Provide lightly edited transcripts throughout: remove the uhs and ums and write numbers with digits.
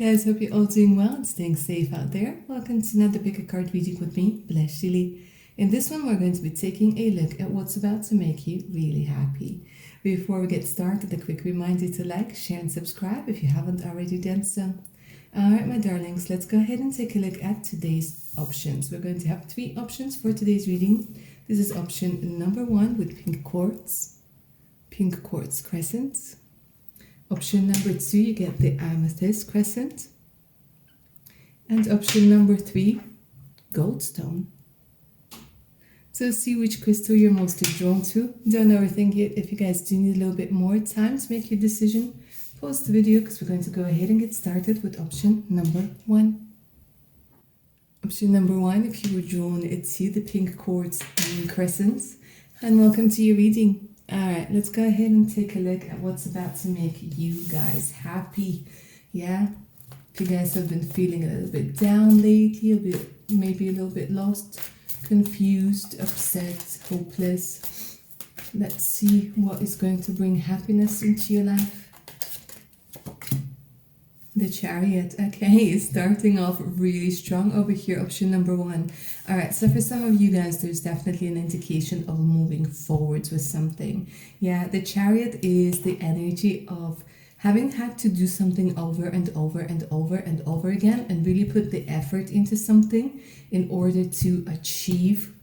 guys, hope you're all doing well and staying safe out there. Welcome to another pick a card reading with me, Bless Shili. In this one, we're going to be taking a look at what's about to make you really happy. Before we get started, a quick reminder to like, share and subscribe if you haven't already done so. Alright my darlings, let's go ahead and take a look at today's options. We're going to have 3 options for today's reading. This is option number 1 with pink quartz crescent. Option number 2, you get the amethyst crescent. And option number 3, goldstone. So see which crystal you're most drawn to. Don't overthink it. If you guys do need a little bit more time to make your decision, pause the video because we're going to go ahead and get started with option number 1. Option number 1, if you were drawn to the pink quartz crescents, and welcome to your reading. Alright, let's go ahead and take a look at what's about to make you guys happy. Yeah, if you guys have been feeling a little bit down lately, maybe a little bit lost, confused, upset, hopeless, let's see what is going to bring happiness into your life. The Chariot, okay, starting off really strong over here, option number 1. Alright, so for some of you guys, there's definitely an indication of moving forwards with something. Yeah, the Chariot is the energy of having had to do something over and over and over and over again and really put the effort into something in order to achieve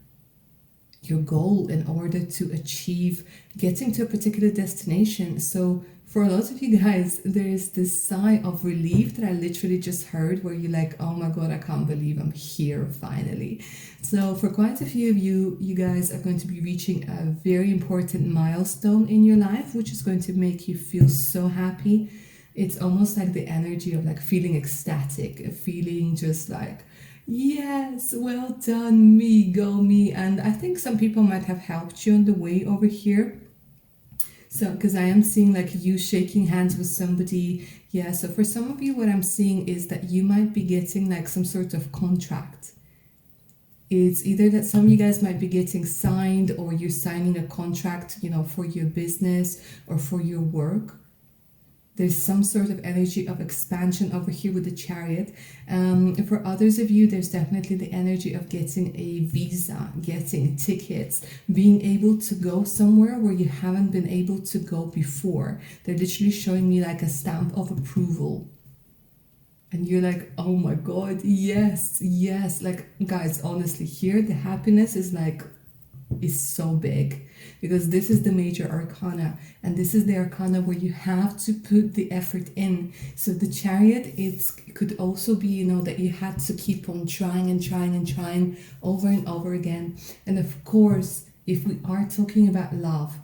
your goal, in order to achieve getting to a particular destination. So for a lot of you guys, there is this sigh of relief that I literally just heard where you're like, oh my god, I can't believe I'm here finally. So for quite a few of you, you guys are going to be reaching a very important milestone in your life, which is going to make you feel so happy. It's almost like the energy of like feeling ecstatic, feeling just like, yes, well done, me, go me. And I think some people might have helped you on the way over here. So, because I am seeing like you shaking hands with somebody. Yeah, so for some of you, what I'm seeing is that you might be getting like some sort of contract. It's either that some of you guys might be getting signed, or you're signing a contract, you know, for your business or for your work. There's some sort of energy of expansion over here with the Chariot. For others of you, there's definitely the energy of getting a visa, getting tickets, being able to go somewhere where you haven't been able to go before. They're literally showing me like a stamp of approval. And you're like, oh my god, yes, yes. Like, guys, honestly, here the happiness is so big, because this is the major arcana, and this is the arcana where you have to put the effort in. So the Chariot, it could also be, you know, that you had to keep on trying and trying and trying over and over again. And of course, if we are talking about love,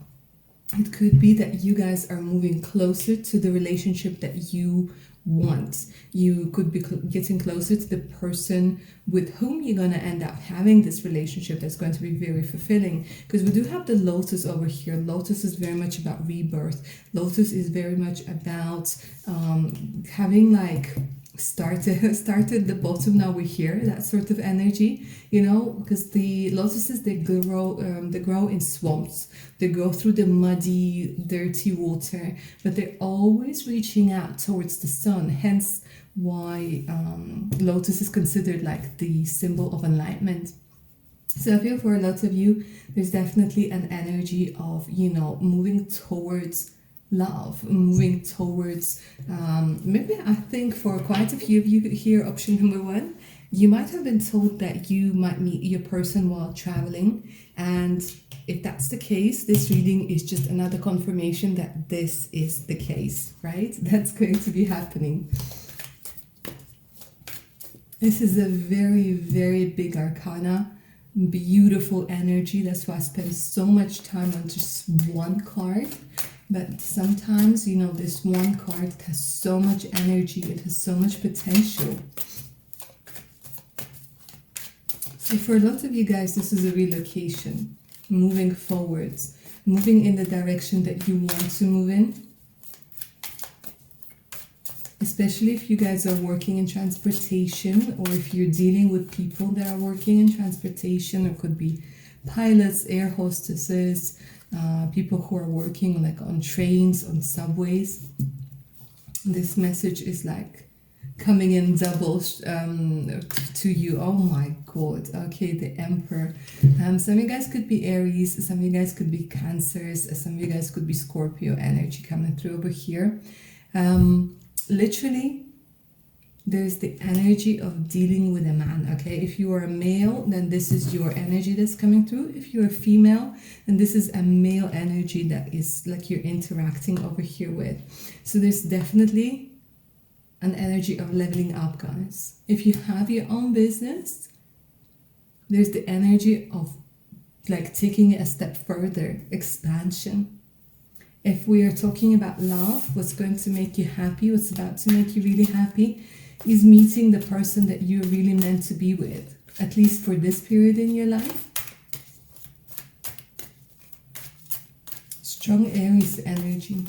it could be that you guys are moving closer to the relationship that you want. You could be getting closer to the person with whom you're going to end up having this relationship that's going to be very fulfilling. Because we do have the Lotus over here. Lotus is very much about rebirth. Lotus is very much about having like started the bottom, now we're here, that sort of energy, you know, because the lotuses, they grow in swamps, they go through the muddy, dirty water, but they're always reaching out towards the sun. Hence why lotus is considered like the symbol of enlightenment. So I feel for a lot of you, there's definitely an energy of, you know, moving towards love, moving towards maybe I think for quite a few of you here, option number 1, you might have been told that you might meet your person while traveling, and if that's the case, this reading is just another confirmation that this is the case, right? That's going to be happening. This is a very, very big arcana, beautiful energy. That's why I spend so much time on just one card. But sometimes, you know, this one card has so much energy, it has so much potential. So for a lot of you guys, this is a relocation, moving forwards, moving in the direction that you want to move in. Especially if you guys are working in transportation, or if you're dealing with people that are working in transportation, or could be pilots, air hostesses, people who are working like on trains, on subways. This message is like coming in double to you. Oh my god. Okay, the Emperor. Some of you guys could be Aries, some of you guys could be Cancers, some of you guys could be Scorpio energy coming through over here. Literally, there's the energy of dealing with a man. Okay, if you are a male, then this is your energy that's coming through. If you're a female, then this is a male energy that is like you're interacting over here with. So there's definitely an energy of leveling up, guys. If you have your own business, there's the energy of like taking it a step further, expansion. If we are talking about love, what's going to make you happy, what's about to make you really happy, is meeting the person that you're really meant to be with, at least for this period in your life. Strong Aries energy.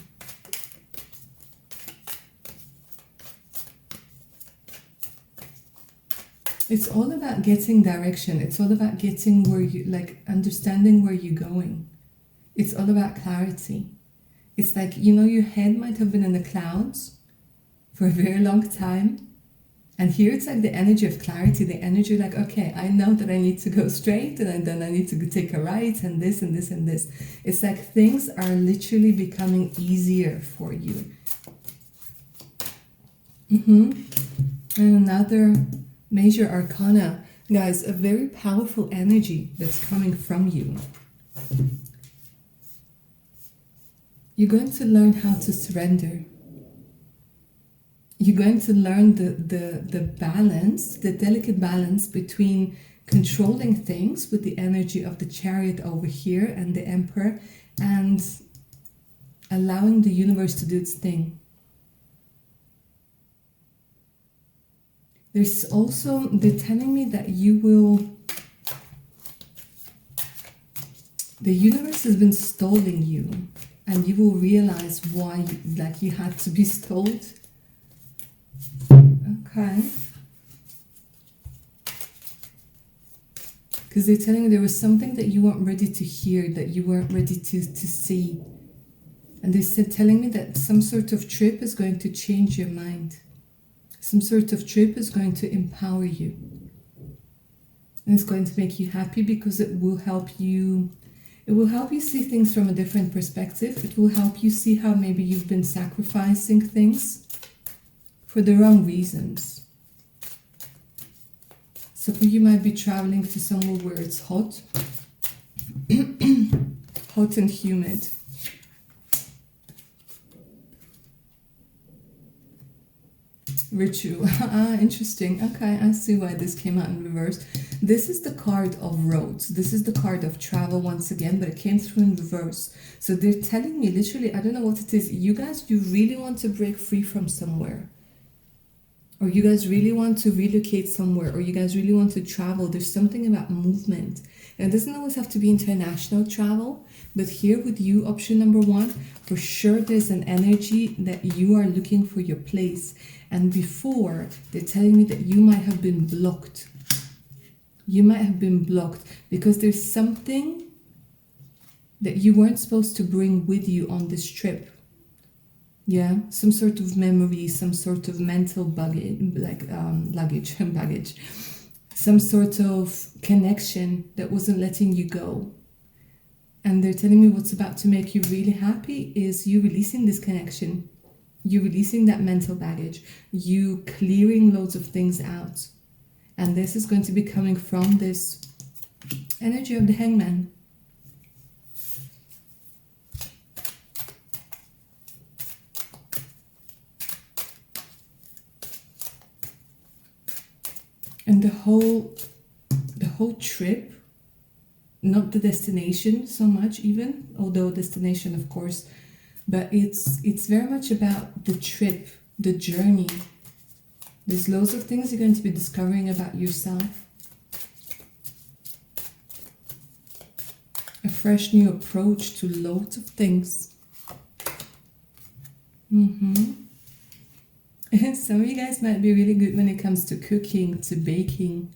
It's all about getting direction. It's all about getting where you, like, understanding where you're going. It's all about clarity. It's like, you know, your head might have been in the clouds for a very long time. And here it's like the energy of clarity, the energy like, okay, I know that I need to go straight and then I need to take a right and this and this and this. It's like things are literally becoming easier for you. And another major arcana, guys, a very powerful energy that's coming from you. You're going to learn how to surrender. You're going to learn the balance, the delicate balance between controlling things with the energy of the Chariot over here and the Emperor, and allowing the universe to do its thing. There's also, they're telling me that you will, the universe has been stalling you, and you will realize why, like, you had to be stalled. Okay. Because they're telling you there was something that you weren't ready to hear, that you weren't ready to see. And they're telling me that some sort of trip is going to change your mind. Some sort of trip is going to empower you. And it's going to make you happy because it will help you. It will help you see things from a different perspective. It will help you see how maybe you've been sacrificing things for the wrong reasons. Some of you might be traveling to somewhere where it's hot, hot and humid. Ritual. Interesting. Okay, I see why this came out in reverse. This is the card of roads. This is the card of travel once again, but it came through in reverse. So they're telling me, literally, I don't know what it is. You guys, you really want to break free from somewhere. Or you guys really want to relocate somewhere. Or you guys really want to travel. There's something about movement. And it doesn't always have to be international travel. But here with you, option number one, for sure there's an energy that you are looking for your place. And before, they're telling me that you might have been blocked. You might have been blocked because there's something that you weren't supposed to bring with you on this trip. Yeah, some sort of memory, some sort of mental baggage, like baggage, some sort of connection that wasn't letting you go. And they're telling me what's about to make you really happy is you releasing this connection. You releasing that mental baggage, you clearing loads of things out. And this is going to be coming from this energy of the Hangman. And the whole trip, not the destination so much even, although destination of course, but it's very much about the trip, the journey. There's loads of things you're going to be discovering about yourself. A fresh new approach to loads of things. And some of you guys might be really good when it comes to cooking, to baking.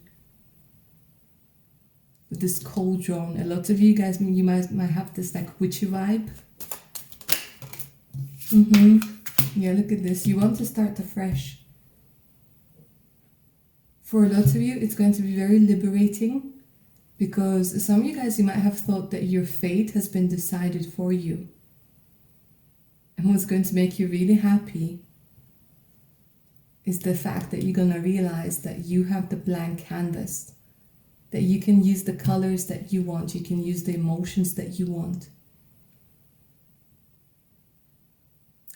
With this cauldron, a lot of you guys, you might have this like witchy vibe. Yeah, look at this. You want to start afresh. For a lot of you, it's going to be very liberating, because some of you guys, you might have thought that your fate has been decided for you. And what's going to make you really happy is the fact that you're going to realize that you have the blank canvas, that you can use the colors that you want, you can use the emotions that you want,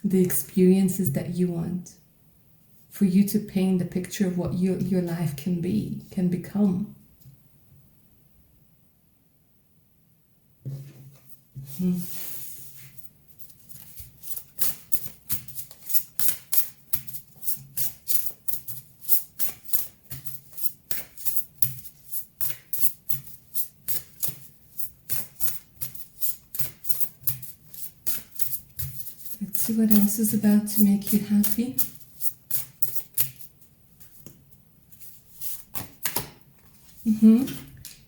the experiences that you want, for you to paint the picture of what your life can be, can become. Let's see what else is about to make you happy.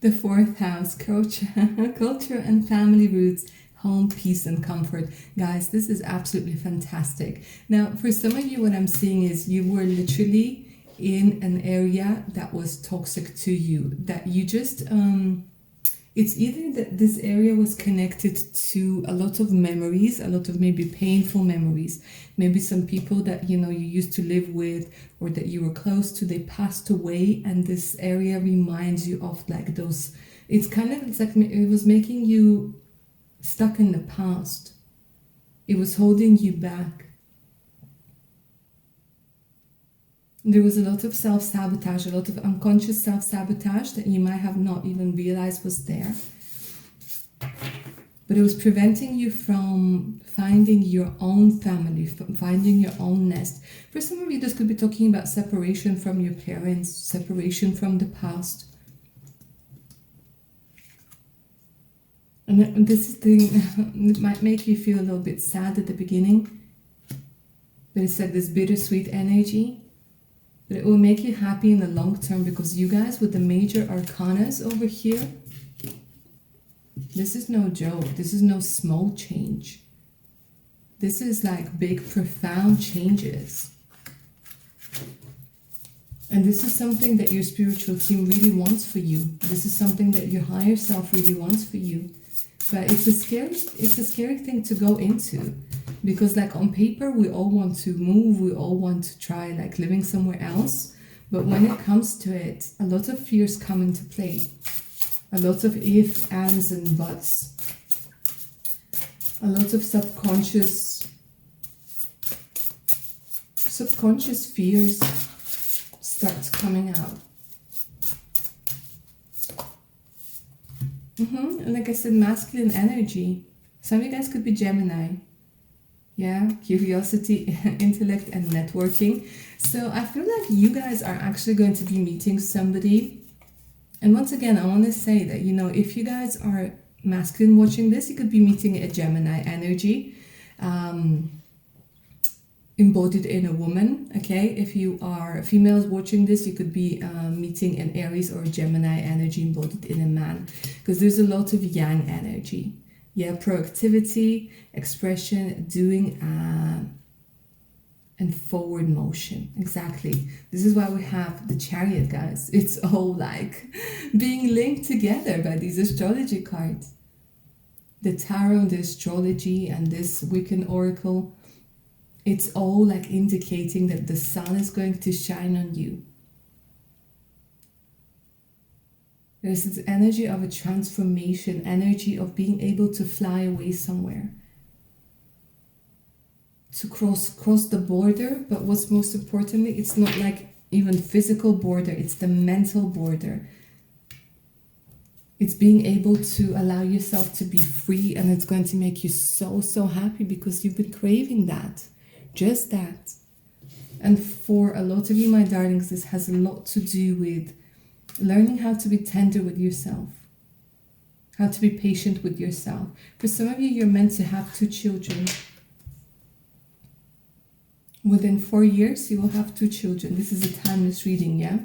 The fourth house, culture and family roots, home, peace and comfort. Guys, this is absolutely fantastic. Now, for some of you, what I'm seeing is you were literally in an area that was toxic to you, that you just, it's either that this area was connected to a lot of memories, a lot of maybe painful memories, maybe some people that, you know, you used to live with or that you were close to, they passed away, and this area reminds you of like those, it's kind of, it's like it was making you stuck in the past. It was holding you back. There was a lot of self-sabotage, a lot of unconscious self-sabotage that you might have not even realized was there. But it was preventing you from finding your own family, from finding your own nest. For some of you, this could be talking about separation from your parents, separation from the past. And this thing, it might make you feel a little bit sad at the beginning, but it's like this bittersweet energy. But it will make you happy in the long term, because you guys with the major arcanas over here, this is no joke. This is no small change. This is like big, profound changes. And this is something that your spiritual team really wants for you. This is something that your higher self really wants for you. But it's a scary thing to go into. Because like on paper, we all want to move, we all want to try like living somewhere else. But when it comes to it, a lot of fears come into play. A lot of ifs, ands and buts. A lot of subconscious fears starts coming out. And like I said, masculine energy. Some of you guys could be Gemini. Yeah, curiosity, intellect and networking. So I feel like you guys are actually going to be meeting somebody. And once again, I want to say that, you know, if you guys are masculine watching this, you could be meeting a Gemini energy embodied in a woman. Okay, if you are females watching this, you could be meeting an Aries or Gemini energy embodied in a man, because there's a lot of yang energy. Yeah, proactivity, expression, doing, and forward motion. Exactly. This is why we have the Chariot, guys. It's all like being linked together by these astrology cards. The tarot, the astrology, and this Wiccan oracle, it's all like indicating that the sun is going to shine on you. There's this energy of a transformation, energy of being able to fly away somewhere. To cross the border, but what's most importantly, it's not like even physical border, it's the mental border. It's being able to allow yourself to be free, and it's going to make you so, so happy because you've been craving that. Just that. And for a lot of you, my darlings, this has a lot to do with learning how to be tender with yourself, how to be patient with yourself. For some of you, you're meant to have 2 children. Within 4 years, you will have 2 children. This is a timeless reading, yeah?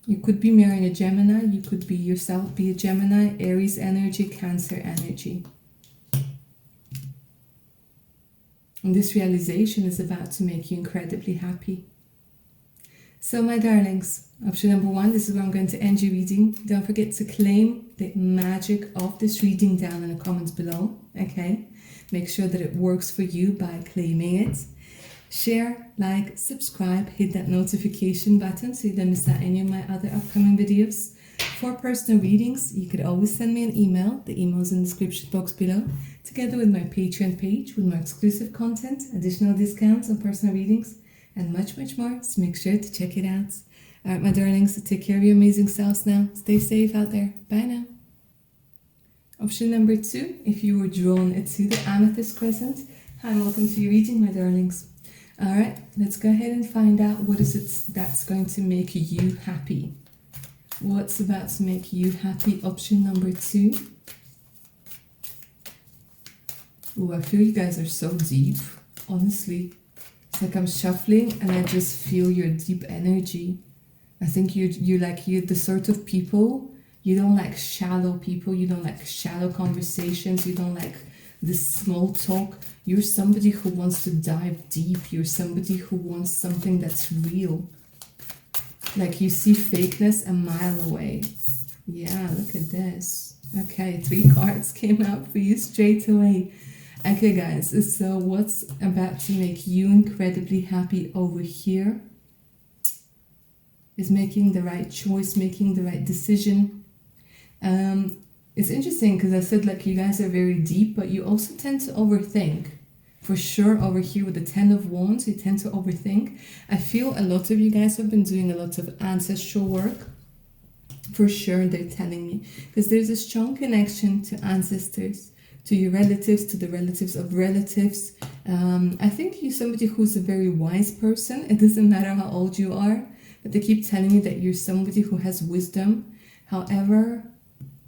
You could be marrying a Gemini, you could be yourself, be a Gemini, Aries energy, Cancer energy. And this realization is about to make you incredibly happy. So, my darlings, option number one, this is where I'm going to end your reading. Don't forget to claim the magic of this reading down in the comments below, okay? Make sure that it works for you by claiming it. Share, like, subscribe, hit that notification button so you don't miss out any of my other upcoming videos. For personal readings, you could always send me an email. The email is in the description box below, together with my Patreon page with more exclusive content, additional discounts on personal readings, and much, much more. So make sure to check it out. All right, my darlings, take care of your amazing selves now. Stay safe out there. Bye now. Option number two, if you were drawn to the Amethyst Crescent, hi, welcome to your reading, my darlings. All right, let's go ahead and find out what is it that's going to make you happy. What's about to make you happy? Option number two. Oh, I feel you guys are so deep, honestly. It's like I'm shuffling and I just feel your deep energy. I think you're the sort of people, you don't like shallow people, you don't like shallow conversations, you don't like this small talk. You're somebody who wants to dive deep. You're somebody who wants something that's real. Like you see fakeness a mile away. Yeah, look at this. Okay, 3 cards came out for you straight away. Okay, guys, so what's about to make you incredibly happy over here is making the right choice, making the right decision. It's interesting because I said like you guys are very deep, but you also tend to overthink. For sure, over here with the 10 of Wands, you tend to overthink. I feel a lot of you guys have been doing a lot of ancestral work. For sure, they're telling me. Because there's a strong connection to ancestors, to your relatives, to the relatives of relatives. I think you're somebody who's a very wise person. It doesn't matter how old you are, but they keep telling me that you're somebody who has wisdom. However,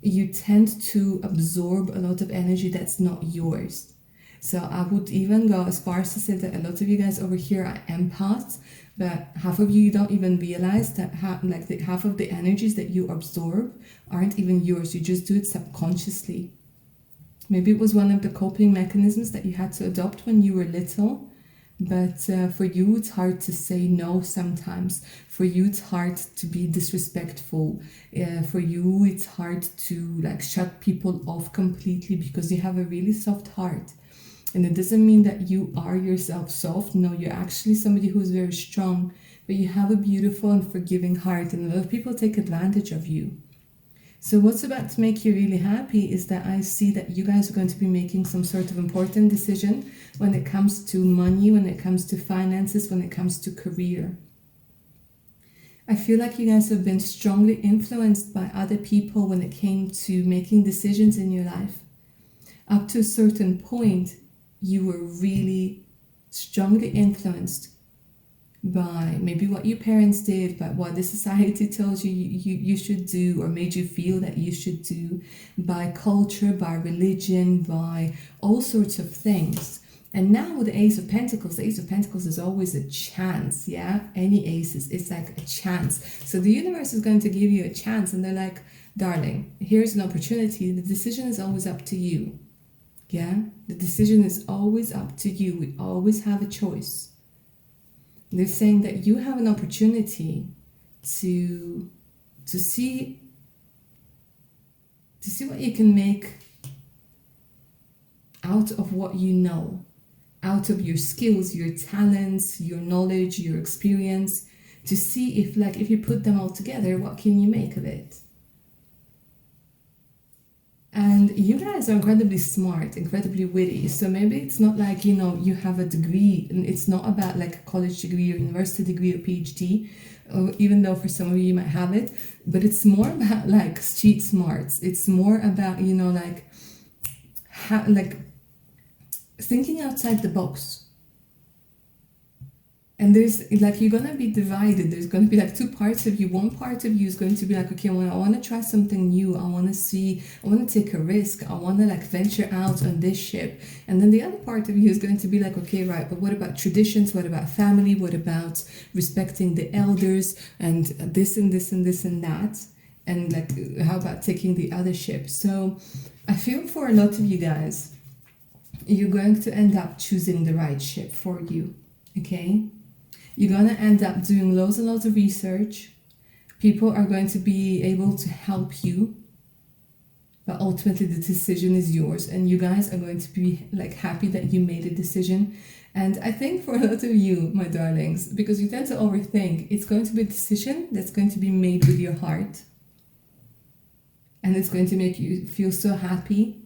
you tend to absorb a lot of energy that's not yours. So I would even go as far as to say that a lot of you guys over here are empaths, but half of you don't even realize that half of the energies that you absorb aren't even yours. You just do it subconsciously. Maybe it was one of the coping mechanisms that you had to adopt when you were little. But for you, it's hard to say no sometimes. For you, it's hard to be disrespectful. For you, it's hard to shut people off completely because you have a really soft heart. And it doesn't mean that you are yourself soft. No, you're actually somebody who's very strong. But you have a beautiful and forgiving heart. And a lot of people take advantage of you. So what's about to make you really happy is that I see that you guys are going to be making some sort of important decision when it comes to money, when it comes to finances, when it comes to career. I feel like you guys have been strongly influenced by other people when it came to making decisions in your life. Up to a certain point, you were really strongly influenced by maybe what your parents did, by what the society tells you should do or made you feel that you should do, by culture, by religion, by all sorts of things. And now with the Ace of Pentacles is always a chance, yeah? Any aces, it's like a chance. So the universe is going to give you a chance and they're like, darling, here's an opportunity. The decision is always up to you, yeah? The decision is always up to you. We always have a choice. They're saying that you have an opportunity to see what you can make out of what you know, out of your skills, your talents, your knowledge, your experience, to see if you put them all together, what can you make of it? And you guys are incredibly smart, incredibly witty. So maybe it's not like, you have a degree, and it's not about like a college degree or university degree or PhD, or even though for some of you might have it, but it's more about like street smarts. It's more about, thinking outside the box. And there's you're gonna be divided. There's gonna be 2 parts of you. One part of you is going to be like, okay, I want to try something new. I want to take a risk. I want to venture out on this ship. And then the other part of you is going to be like, okay, right, but what about traditions? What about family? What about respecting the elders and this and this and this and that? And how about taking the other ship? So I feel for a lot of you guys, you're going to end up choosing the right ship for you, okay? You're going to end up doing loads and loads of research. People are going to be able to help you, but ultimately the decision is yours, and you guys are going to be like happy that you made a decision. And I think for a lot of you, my darlings, because you tend to overthink, it's going to be a decision that's going to be made with your heart, and it's going to make you feel so happy.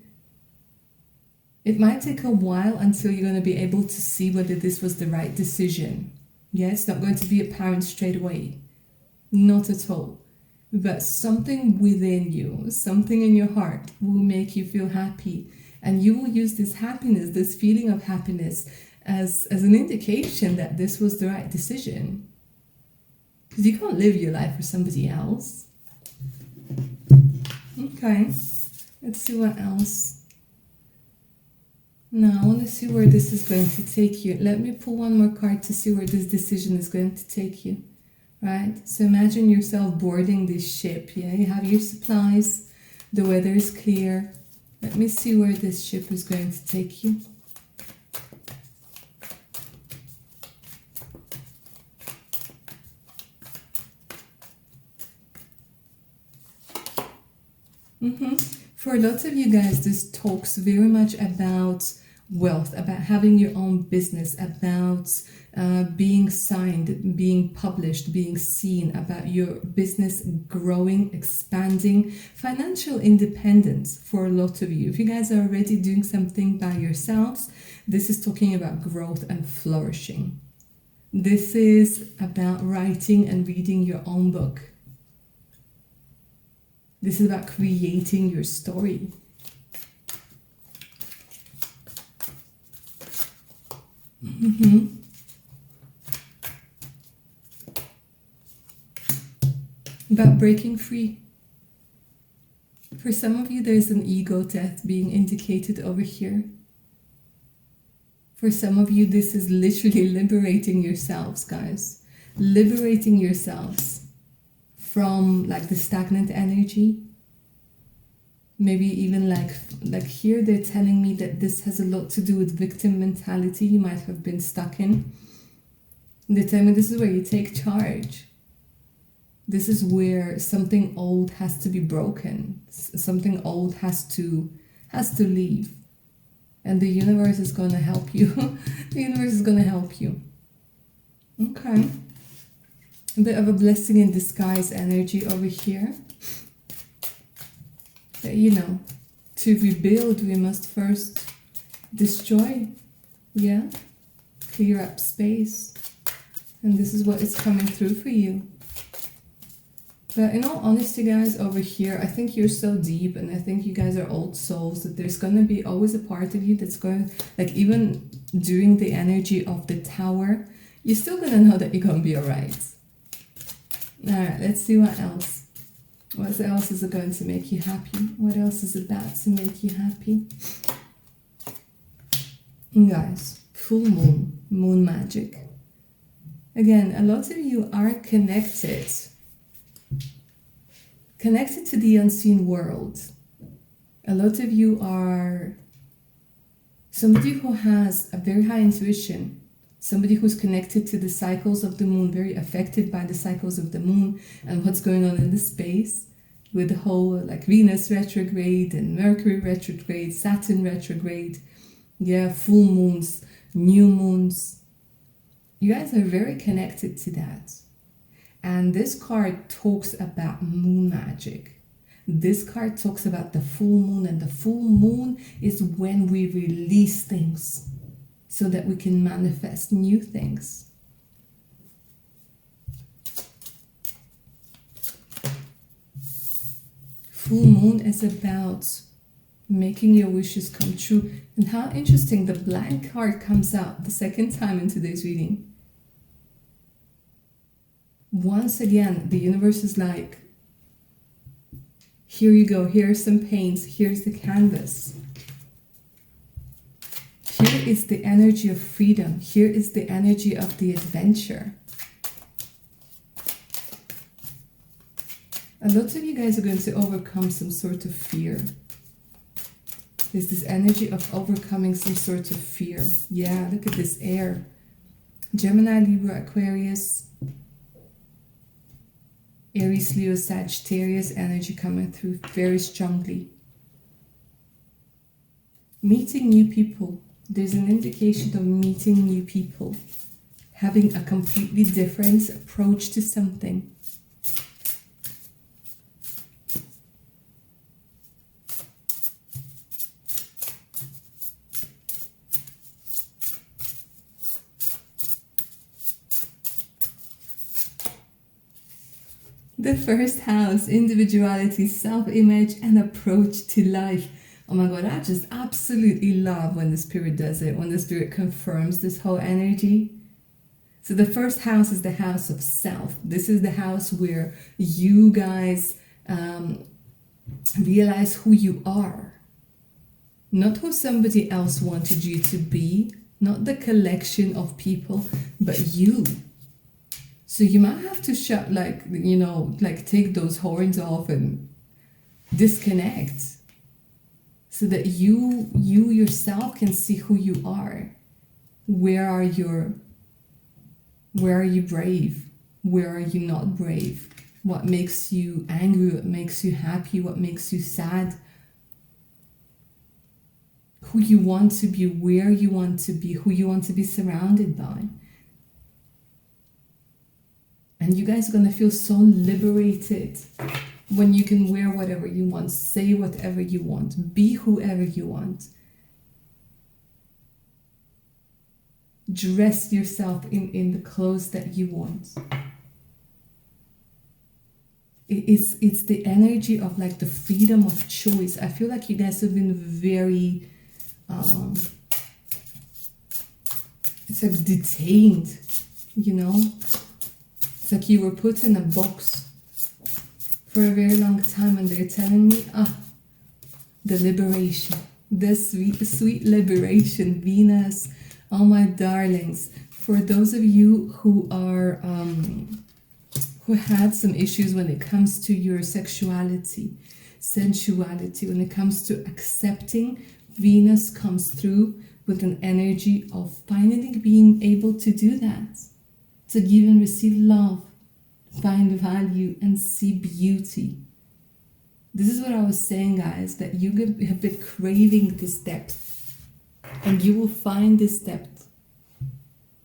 It might take a while until you're going to be able to see whether this was the right decision. Yeah, it's not going to be apparent straight away. Not at all. But something within you, something in your heart will make you feel happy. And you will use this happiness, this feeling of happiness, as an indication that this was the right decision. Because you can't live your life for somebody else. Okay, let's see what else. Now, I want to see where this is going to take you. Let me pull one more card to see where this decision is going to take you. Right? So imagine yourself boarding this ship. Yeah, you have your supplies. The weather is clear. Let me see where this ship is going to take you. For a lot of you guys, this talks very much about wealth, about having your own business, about being signed, being published, being seen, about your business growing, expanding, financial independence for a lot of you. If you guys are already doing something by yourselves, this is talking about growth and flourishing. This is about writing and reading your own book. This is about creating your story. About breaking free. For some of you, there's an ego death being indicated over here. For some of you, this is literally liberating yourselves, guys. Liberating yourselves from like the stagnant energy. Maybe even like here they're telling me that this has a lot to do with victim mentality you might have been stuck in. They tell me this is where you take charge. This is where something old has to be broken. Something old has to leave. And the universe is going to help you. The universe is going to help you. Okay. A bit of a blessing in disguise energy over here. But you know, to rebuild, we must first destroy. Yeah? Clear up space. And this is what is coming through for you. But in all honesty, guys, over here, I think you're so deep, and I think you guys are old souls, that there's going to be always a part of you that's going, like even during the energy of the tower, you're still going to know that you're going to be alright. Alright, let's see what else. What else is going to make you happy? What else is about to make you happy? Guys, full moon, moon magic. Again, a lot of you are connected to the unseen world. A lot of you are somebody who has a very high intuition, somebody who's connected to the cycles of the moon, very affected by the cycles of the moon and what's going on in the space with the whole like Venus retrograde and Mercury retrograde, Saturn retrograde, yeah, full moons, new moons. You guys are very connected to that. And this card talks about moon magic. This card talks about the full moon, and the full moon is when we release things so that we can manifest new things. Full moon is about making your wishes come true. And how interesting, the blank card comes out the second time in today's reading. Once again, the universe is like, here you go, here's some paints, here's the canvas. Here is the energy of freedom. Here is the energy of the adventure. A lot of you guys are going to overcome some sort of fear. There's this energy of overcoming some sort of fear. Yeah, look at this air. Gemini, Libra, Aquarius, Aries, Leo, Sagittarius energy coming through very strongly. Meeting new people. There's an indication of meeting new people. Having a completely different approach to something. The first house, individuality, self-image, and approach to life. Oh my God, I just absolutely love when the Spirit does it, when the Spirit confirms this whole energy. So the first house is the house of self. This is the house where you guys realize who you are. Not who somebody else wanted you to be, not the collection of people, but you. So you might have to shut, take those horns off and disconnect so that you yourself can see who you are. Where are you brave? Where are you not brave? What makes you angry? What makes you happy? What makes you sad? Who you want to be, where you want to be, who you want to be surrounded by. And you guys are going to feel so liberated when you can wear whatever you want, say whatever you want, be whoever you want. Dress yourself in the clothes that you want. It's the energy of like the freedom of choice. I feel like you guys have been very, it's like detained, you know? It's like you were put in a box for a very long time and they're telling me, the liberation, the sweet liberation, Venus, oh my darlings. For those of you who are, who had some issues when it comes to your sexuality, sensuality, when it comes to accepting, Venus comes through with an energy of finally being able to do that. To give and receive love, find value, and see beauty. This is what I was saying, guys, that you have been craving this depth. And you will find this depth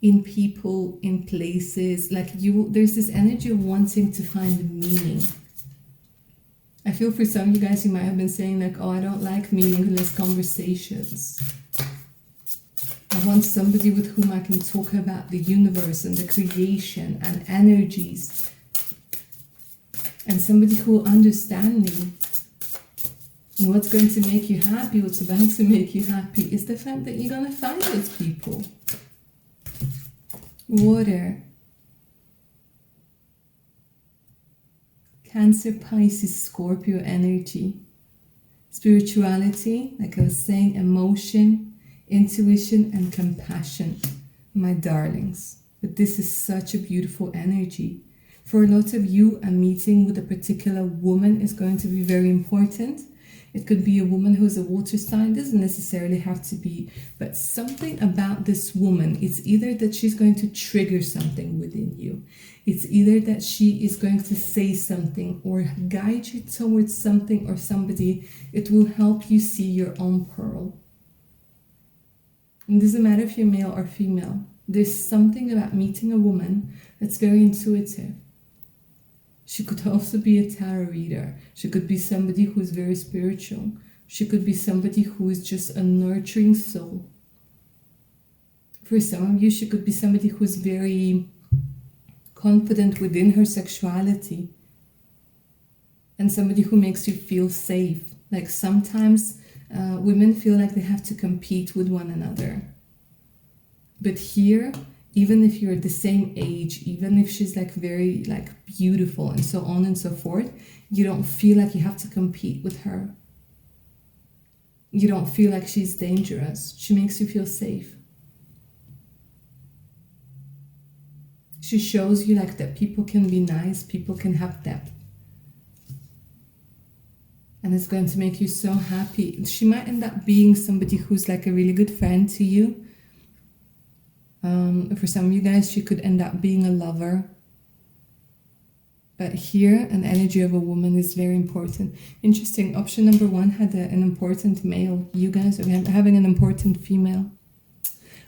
in people, in places. There's this energy of wanting to find meaning. I feel for some of you guys, you might have been saying like, oh, I don't like meaningless conversations. I want somebody with whom I can talk about the universe and the creation and energies. And somebody who will understand me. And what's going to make you happy, what's about to make you happy is the fact that you're going to find those people. Water. Cancer, Pisces, Scorpio energy. Spirituality, like I was saying, emotion, intuition and compassion, my darlings. But this is such a beautiful energy. For a lot of you, a meeting with a particular woman is going to be very important. It could be a woman who's a water sign, doesn't necessarily have to be, but something about this woman, it's either that she's going to trigger something within you. It's either that she is going to say something or guide you towards something or somebody. It will help you see your own pearl. It doesn't matter if you're male or female. There's something about meeting a woman that's very intuitive. She could also be a tarot reader. She could be somebody who's very spiritual. She could be somebody who is just a nurturing soul. For some of you, she could be somebody who's very confident within her sexuality. And somebody who makes you feel safe. Like sometimes women feel like they have to compete with one another. But here, even if you're the same age, even if she's like very like beautiful and so on and so forth, you don't feel like you have to compete with her. You don't feel like she's dangerous. She makes you feel safe. She shows you like that people can be nice, people can have depth. And it's going to make you so happy. She might end up being somebody who's like a really good friend to you. For some of you guys, she could end up being a lover. But here, an energy of a woman is very important. Interesting. Option number 1 had an important male. You guys are having an important female.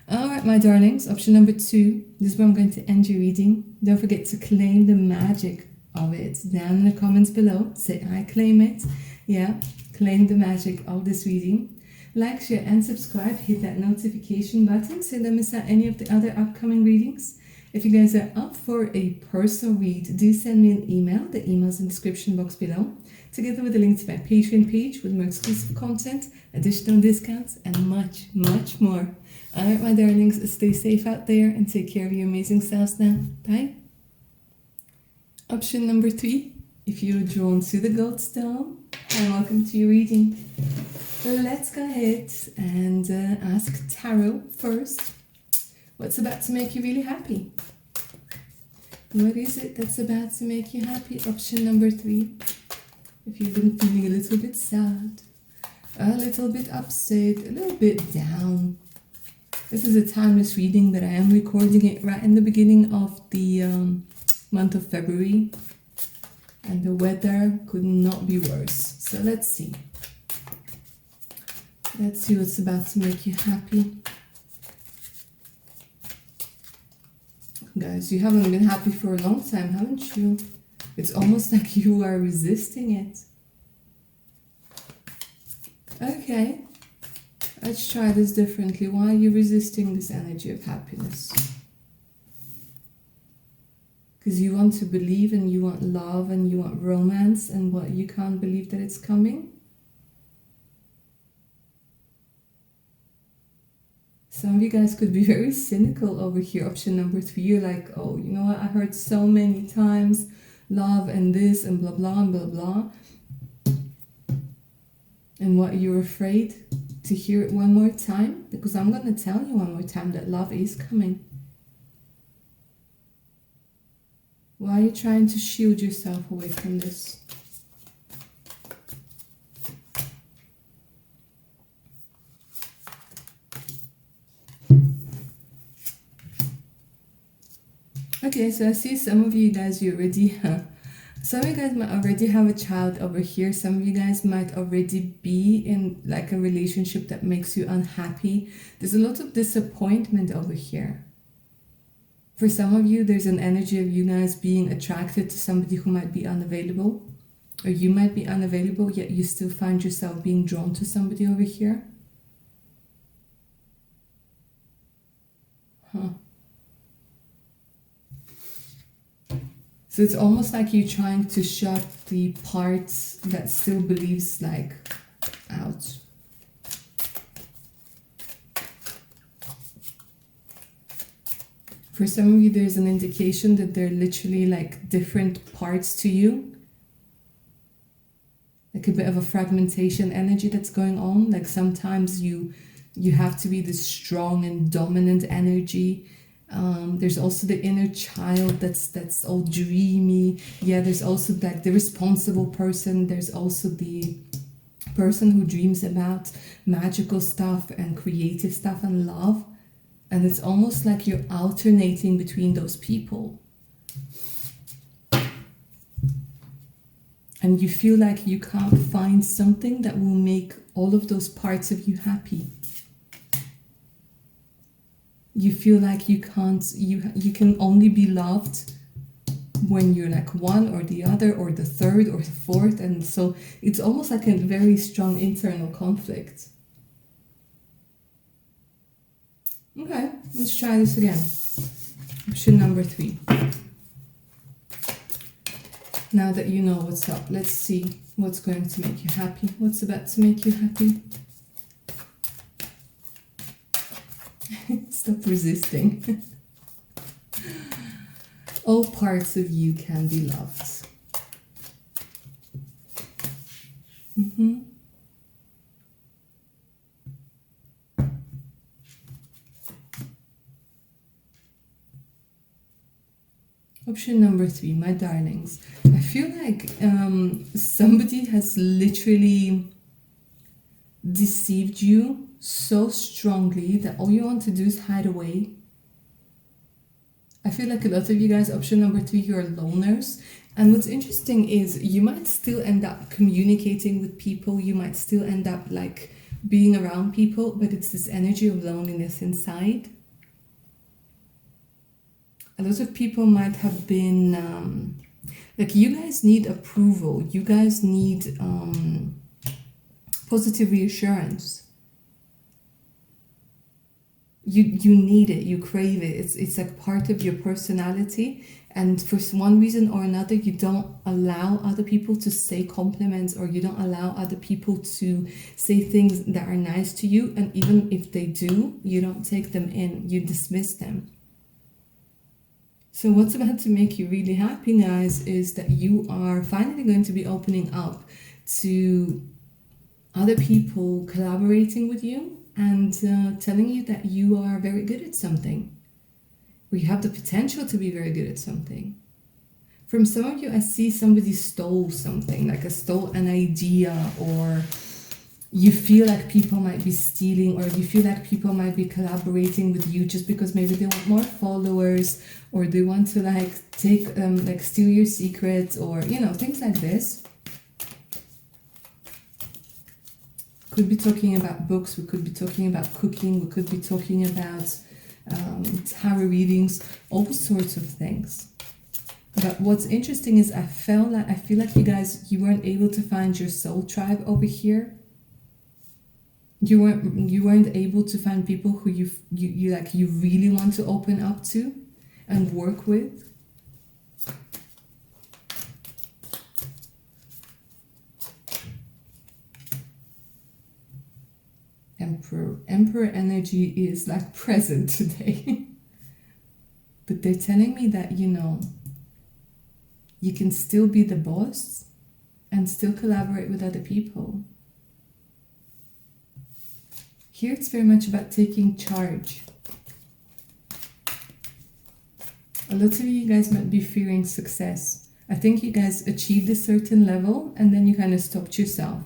All right, my darlings. Option number 2. This is where I'm going to end your reading. Don't forget to claim the magic of it. Down in the comments below, say I claim it. Yeah, claim the magic of this reading. Like, share, and subscribe. Hit that notification button so you don't miss out any of the other upcoming readings. If you guys are up for a personal read, do send me an email. The email's in the description box below, together with a link to my Patreon page with more exclusive content, additional discounts, and much, much more. All right, my darlings, stay safe out there and take care of your amazing selves now. Bye. Option number 3. If you're drawn to the Goldstone, welcome to your reading. Let's go ahead and ask Tarot first. What's about to make you really happy? What is it that's about to make you happy? Option number 3. If you've been feeling a little bit sad, a little bit upset, a little bit down. This is a timeless reading that I am recording it right in the beginning of the month of February. And the weather could not be worse. So let's see. Let's see what's about to make you happy. Guys, you haven't been happy for a long time, haven't you? It's almost like you are resisting it. Okay, let's try this differently. Why are you resisting this energy of happiness? Because you want to believe and you want love and you want romance, and what, you can't believe that it's coming? Some of you guys could be very cynical over here. Option number 3, you're like, oh, you know what, I heard so many times love and this and blah, blah, and blah, blah. And what, you're afraid to hear it one more time? Because I'm going to tell you one more time that love is coming. Why are you trying to shield yourself away from this? Okay, so I see some of you guys, some of you guys might already have a child over here. Some of you guys might already be in like a relationship that makes you unhappy. There's a lot of disappointment over here. For some of you, there's an energy of you guys being attracted to somebody who might be unavailable. Or you might be unavailable, yet you still find yourself being drawn to somebody over here. Huh. So it's almost like you're trying to shut the parts that still believes like out. For some of you, there's an indication that they're literally like different parts to you. Like a bit of a fragmentation energy that's going on. Like sometimes you have to be this strong and dominant energy. There's also the inner child that's all dreamy. Yeah, there's also like the responsible person. There's also the person who dreams about magical stuff and creative stuff and love. And it's almost like you're alternating between those people. And you feel like you can't find something that will make all of those parts of you happy. You feel like you can't, you can only be loved when you're like one or the other or the third or the fourth. And so it's almost like a very strong internal conflict. Okay, let's try this again. Option number 3. Now that you know what's up, let's see what's going to make you happy. What's about to make you happy? Stop resisting. All parts of you can be loved. Option number 3, my darlings. I feel like somebody has literally deceived you so strongly that all you want to do is hide away. I feel like a lot of you guys, option number 3, you're loners. And what's interesting is you might still end up communicating with people. You might still end up like being around people, but it's this energy of loneliness inside. A lot of people might have been, like you guys need approval. You guys need positive reassurance. You need it, you crave it. It's like part of your personality, and for one reason or another you don't allow other people to say compliments, or you don't allow other people to say things that are nice to you, and even if they do, you don't take them in, you dismiss them. So what's about to make you really happy, guys, is that you are finally going to be opening up to other people collaborating with you and telling you that you are very good at something, or you have the potential to be very good at something. From some of you, I see somebody stole something, like stole an idea, or you feel like people might be stealing, or you feel like people might be collaborating with you just because maybe they want more followers, or they want to like take like steal your secrets, or you know, things like this. Could be talking about books, we could be talking about cooking, we could be talking about tarot readings, all sorts of things. But what's interesting is I feel like you guys, you weren't able to find your soul tribe over here. You weren't able to find people who you really want to open up to and work with. Emperor energy is like present today. But they're telling me that, you know, you can still be the boss and still collaborate with other people. Here it's very much about taking charge. A lot of you guys might be fearing success. I think you guys achieved a certain level and then you kind of stopped yourself.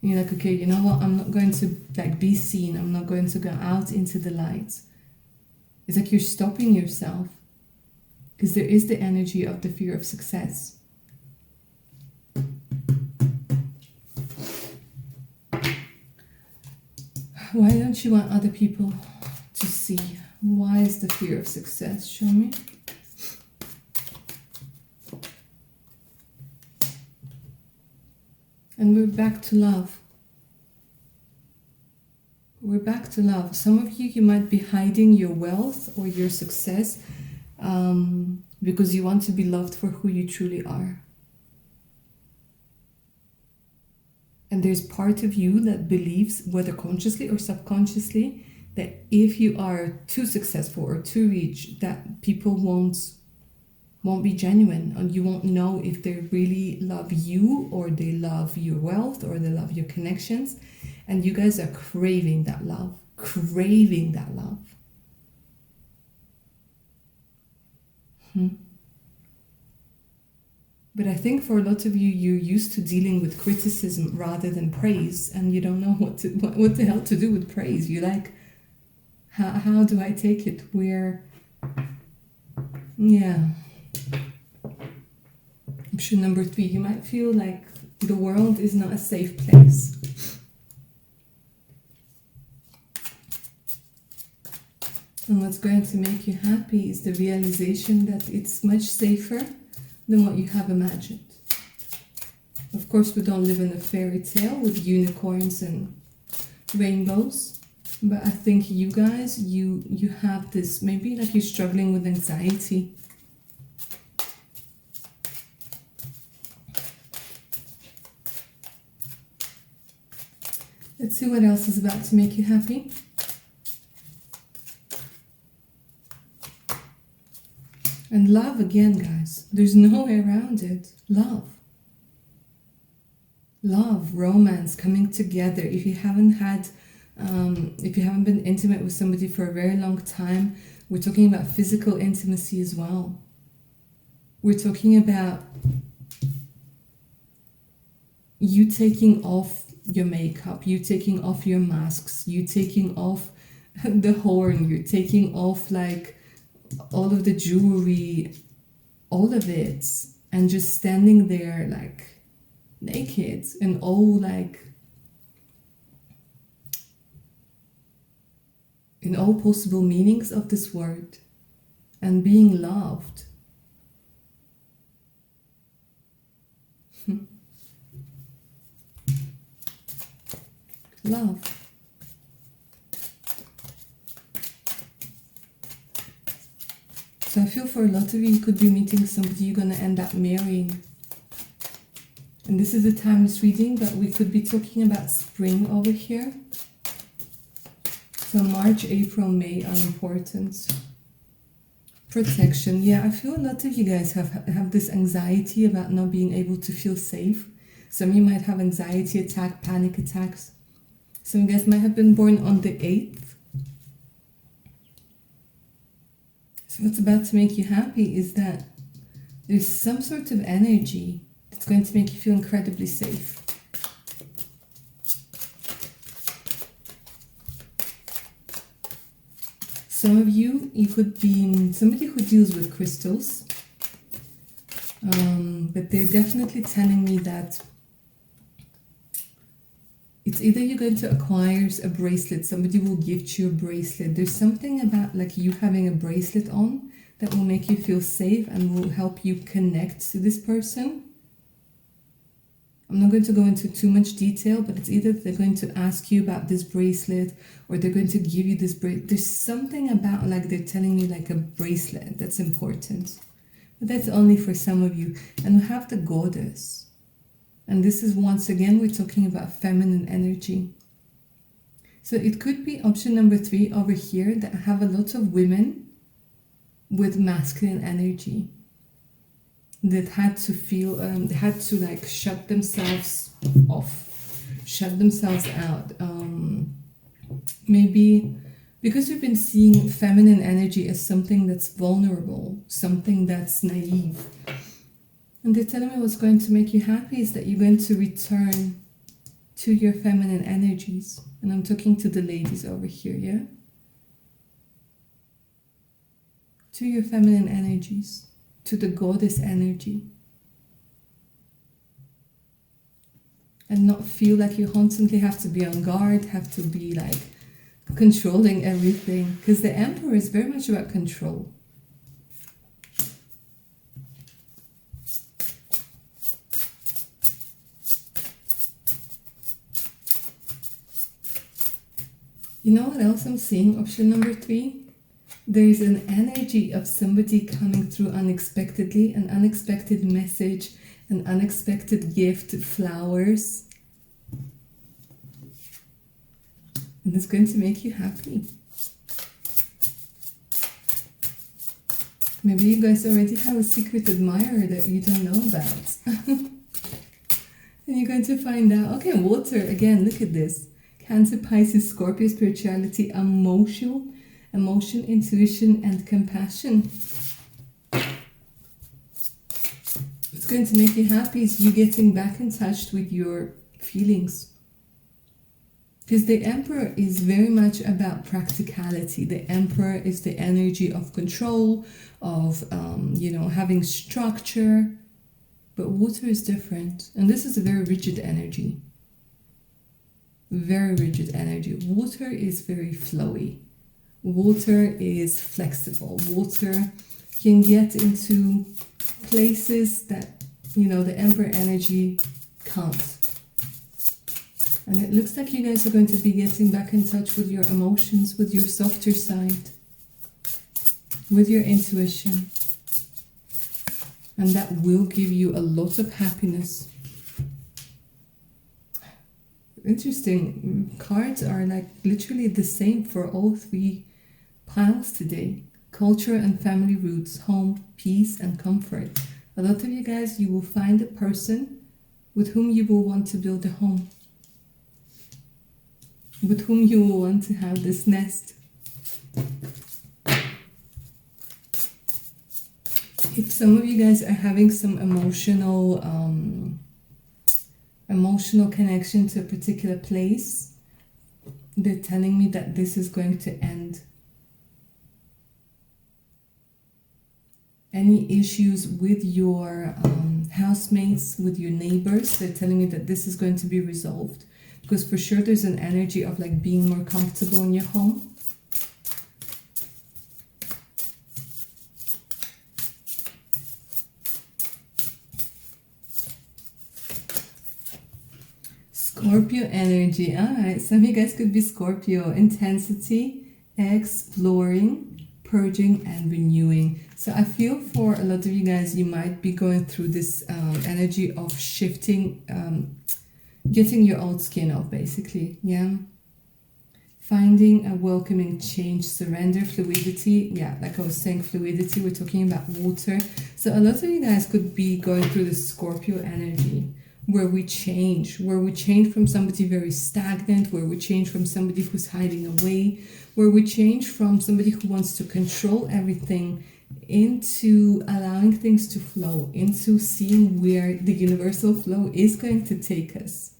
And you're like, okay, you know what? I'm not going to like be seen. I'm not going to go out into the light. It's like you're stopping yourself because there is the energy of the fear of success. Why don't you want other people to see? Why is the fear of success? Show me. And we're back to love. We're back to love. Some of you might be hiding your wealth or your success because you want to be loved for who you truly are. And there's part of you that believes, whether consciously or subconsciously, that if you are too successful or too rich, that people won't be genuine, and you won't know if they really love you, or they love your wealth, or they love your connections. And you guys are craving that love, craving that love. But I think for a lot of you, you're used to dealing with criticism rather than praise, and you don't know what the hell to do with praise. You're like, how do I take it? Where, yeah. Option number 3, you might feel like the world is not a safe place. And what's going to make you happy is the realization that it's much safer than what you have imagined. Of course, we don't live in a fairy tale with unicorns and rainbows, but I think you guys, you have this, maybe like you're struggling with anxiety. Let's see what else is about to make you happy. And love again, guys. There's no way around it. Love. Love, romance, coming together. If you haven't been intimate with somebody for a very long time, we're talking about physical intimacy as well. We're talking about you taking off your makeup, you taking off your masks, you taking off the horn, you're taking off like all of the jewelry, all of it, and just standing there like naked in all like in all possible meanings of this word, and being loved. Love. So I feel for a lot of you, you could be meeting somebody you're going to end up marrying. And this is a timeless reading, but we could be talking about spring over here. So March, April, May are important. Protection. Yeah, I feel a lot of you guys have this anxiety about not being able to feel safe. Some of you might have anxiety attack, panic attacks. Some of you guys might have been born on the 8th. So what's about to make you happy is that there's some sort of energy that's going to make you feel incredibly safe. Some of you, you could be somebody who deals with crystals, but they're definitely telling me that it's either you're going to acquire a bracelet, somebody will gift you a bracelet. There's something about like you having a bracelet on that will make you feel safe and will help you connect to this person. I'm not going to go into too much detail, but it's either they're going to ask you about this bracelet or they're going to give you this bracelet. There's something about like they're telling me like a bracelet that's important. But that's only for some of you. And we have the goddess. And this is once again, we're talking about feminine energy. So it could be option number 3 over here that have a lot of women with masculine energy that had to feel, they had to like shut themselves off, shut themselves out. Maybe because we've been seeing feminine energy as something that's vulnerable, something that's naive. And they're telling me what's going to make you happy is that you're going to return to your feminine energies. And I'm talking to the ladies over here, yeah? To your feminine energies, to the goddess energy. And not feel like you constantly have to be on guard, have to be like controlling everything. Because the Emperor is very much about control. You know what else I'm seeing? Option number 3. There is an energy of somebody coming through unexpectedly, an unexpected message, an unexpected gift, flowers. And it's going to make you happy. Maybe you guys already have a secret admirer that you don't know about. And you're going to find out. Okay, water, again, look at this. Cancer, Pisces, Scorpio, spirituality, emotion, intuition, and compassion. What's going to make you happy is you getting back in touch with your feelings. Because the Emperor is very much about practicality. The Emperor is the energy of control, of, having structure. But water is different. And this is a very rigid energy. Very rigid energy. Water is very flowy. Water is flexible. Water can get into places that, the Emperor energy can't. And it looks like you guys are going to be getting back in touch with your emotions, with your softer side, with your intuition. And that will give you a lot of happiness. Interesting. Cards are like literally the same for all 3 piles today. Culture and family roots, home, peace, and comfort. A lot of you guys, you will find a person with whom you will want to build a home. With whom you will want to have this nest. If some of you guys are having some emotional connection to a particular place, they're telling me that this is going to end. any issues with your housemates, with your neighbors. They're telling me that this is going to be resolved, because for sure there's an energy of like being more comfortable in your home. Scorpio energy. All right, some of you guys could be Scorpio. Intensity, exploring, purging, and renewing. So I feel for a lot of you guys, you might be going through this energy of shifting, getting your old skin off, basically. Yeah. Finding a welcoming change, surrender, fluidity. Yeah, like I was saying, fluidity, we're talking about water. So a lot of you guys could be going through the Scorpio energy, where we change from somebody very stagnant, where we change from somebody who's hiding away, where we change from somebody who wants to control everything into allowing things to flow, into seeing where the universal flow is going to take us.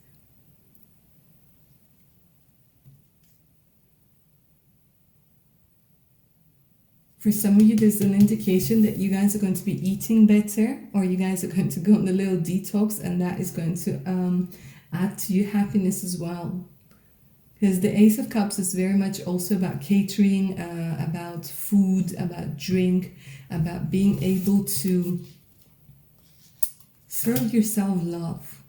For some of you, there's an indication that you guys are going to be eating better, or you guys are going to go on a little detox, and that is going to add to your happiness as well. Because the Ace of Cups is very much also about catering, about food, about drink, about being able to serve yourself love.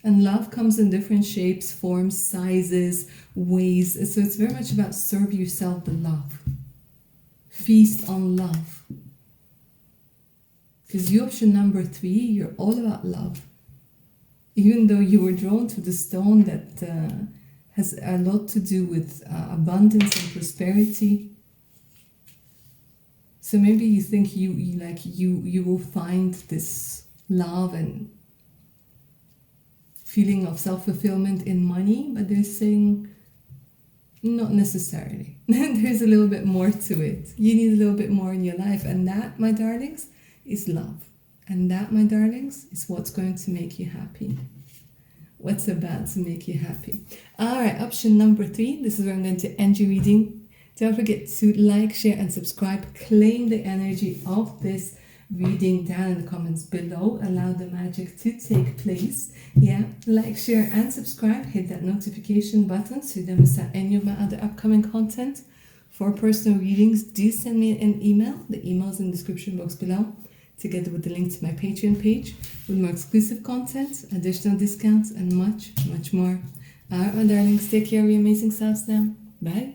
And love comes in different shapes, forms, sizes, ways. So it's very much about serve yourself the love. Feast on love. Because you option number 3, you're all about love. Even though you were drawn to the stone that has a lot to do with abundance and prosperity. So maybe you think you will find this love and feeling of self-fulfillment in money, but they're saying not necessarily. There's a little bit more to it. You need a little bit more in your life, and that, my darlings, is love. And that, my darlings, is what's going to make you happy. What's about to make you happy. Alright, option number 3. This is where I'm going to end your reading. Don't forget to like, share, and subscribe. Claim the energy of this reading down in the comments below. Allow the magic to take place. Yeah, like, share, and subscribe. Hit that notification button so you don't miss out any of my other upcoming content. For personal readings, do send me an email. The email is in the description box below, together with the link to my Patreon page with more exclusive content, additional discounts, and much, much more. Alright, my darlings, take care of your amazing selves now. Bye.